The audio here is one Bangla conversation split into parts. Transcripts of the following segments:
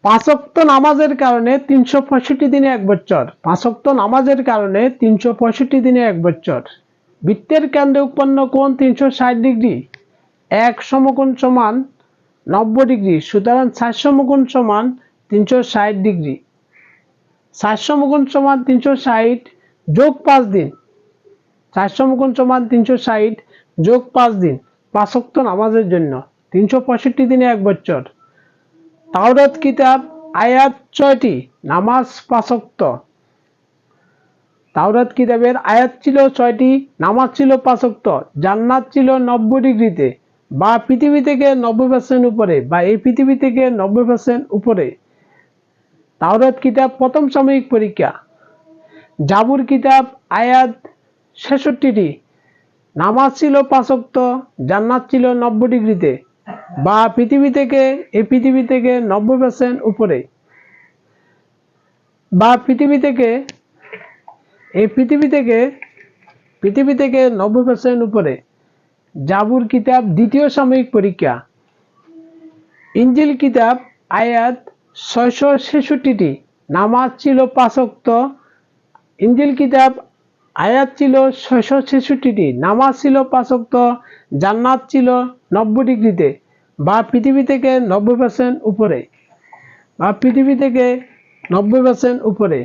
পাঁচ ওয়াক্ত নামাজের কারণে 365 দিনে 1 বছর। 5 ওয়াক্ত নামাজের কারণে 365 দিনে 1 বছর। বৃত্তের কেন্দ্রে উৎপন্ন কোণ 360 ডিগ্রি। এক সমকোণ সমান 90 ডিগ্রি। সুতরাং 4 সমকোণ সমান 360 ডিগ্রি। 4 সমকোণ সমান 360 যোগ 5 দিন। 4 সমকোণ সমান 360 যোগ 5 দিন 5 ওয়াক্ত নামাজের জন্য। 365 দিনে 1 বছর। তাওরাত কিতাব আয়াত 6টি, নামাজ 5 ওয়াক্ত। তাওরাত কিতাবের আয়াত ছিল 6টি, নামাজ ছিল 5 ওয়াক্ত। জান্নাত ছিল 90 ডিগ্রিতে, বা পৃথিবী থেকে 90% উপরে, বা এই পৃথিবী থেকে 90% উপরে। তাওরাত কিতাব প্রথম সাময়িক পরীক্ষা। জাবুর কিতাব আয়াত 66টি, নামাজ ছিল 5 ওয়াক্ত। জান্নাত ছিল 90 ডিগ্রিতে, বা পৃথিবী থেকে এই পৃথিবী থেকে 90% উপরে, বা পৃথিবী থেকে এই পৃথিবী থেকে 90% উপরে। জাবুর কিতাব দ্বিতীয় সাময়িক পরীক্ষা। ইনজিল কিতাব আয়াত 666টি, নামাজ ছিল 5 ওয়াক্ত। ইনজিল কিতাব আয়াত ছিল 666টি, নামাজ ছিল 5 ওয়াক্ত। জান্নাত ছিল 90 ডিগ্রিতে, বা পৃথিবী থেকে 90% উপরে, বা পৃথিবী থেকে 90% উপরে,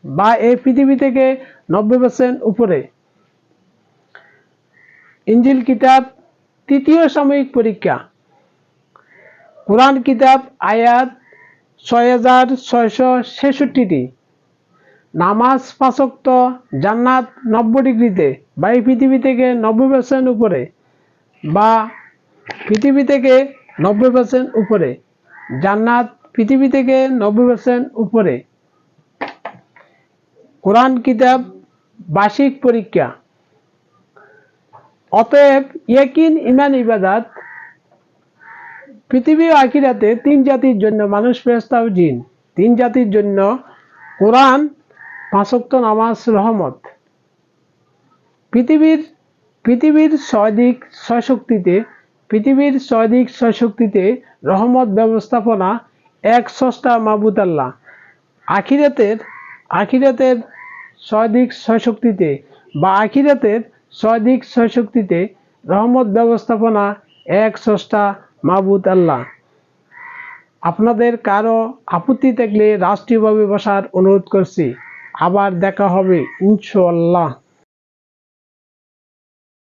বা এই পৃথিবী থেকে 90% উপরে। ইনজিল কিতাব তৃতীয় সাময়িক পরীক্ষা। কোরআন কিতাব আয়াত 6666টি, নামাজ 5 ওয়াক্ত। জান্নাত 90 ডিগ্রিতে, বা এই পৃথিবী থেকে 90% উপরে, বা পৃথিবী থেকে 90% উপরে। জান্নাত পৃথিবী থেকে 90% উপরে। কোরআন কিতাব বার্ষিক পরীক্ষা। অতএব ইয়াকিন, ঈমান, ইবাদত। পৃথিবী ও আখিরাতে 3 জাতির জন্য মানুষ, ফেরেশতা ও জিন। 3 জাতির জন্য কোরআন, 5 ওয়াক্ত নামাজ রহমত। পৃথিবীর ছয়দিক ছয় শক্তিতে রহমত ব্যবস্থাপনা এক স্রষ্টা মাবুদ আল্লাহ। আখিরাতের ছয়দিক ছয় শক্তিতে, বা আখিরাতের ছয়দিক ছয় শক্তিতে রহমত ব্যবস্থাপনা এক স্রষ্টা মাবুদ আল্লাহ। আপনাদের কারো আপত্তি থাকলে রাষ্ট্রীয়ভাবে বসার অনুরোধ করছি। আবার দেখা হবে ইনশাআল্লাহ।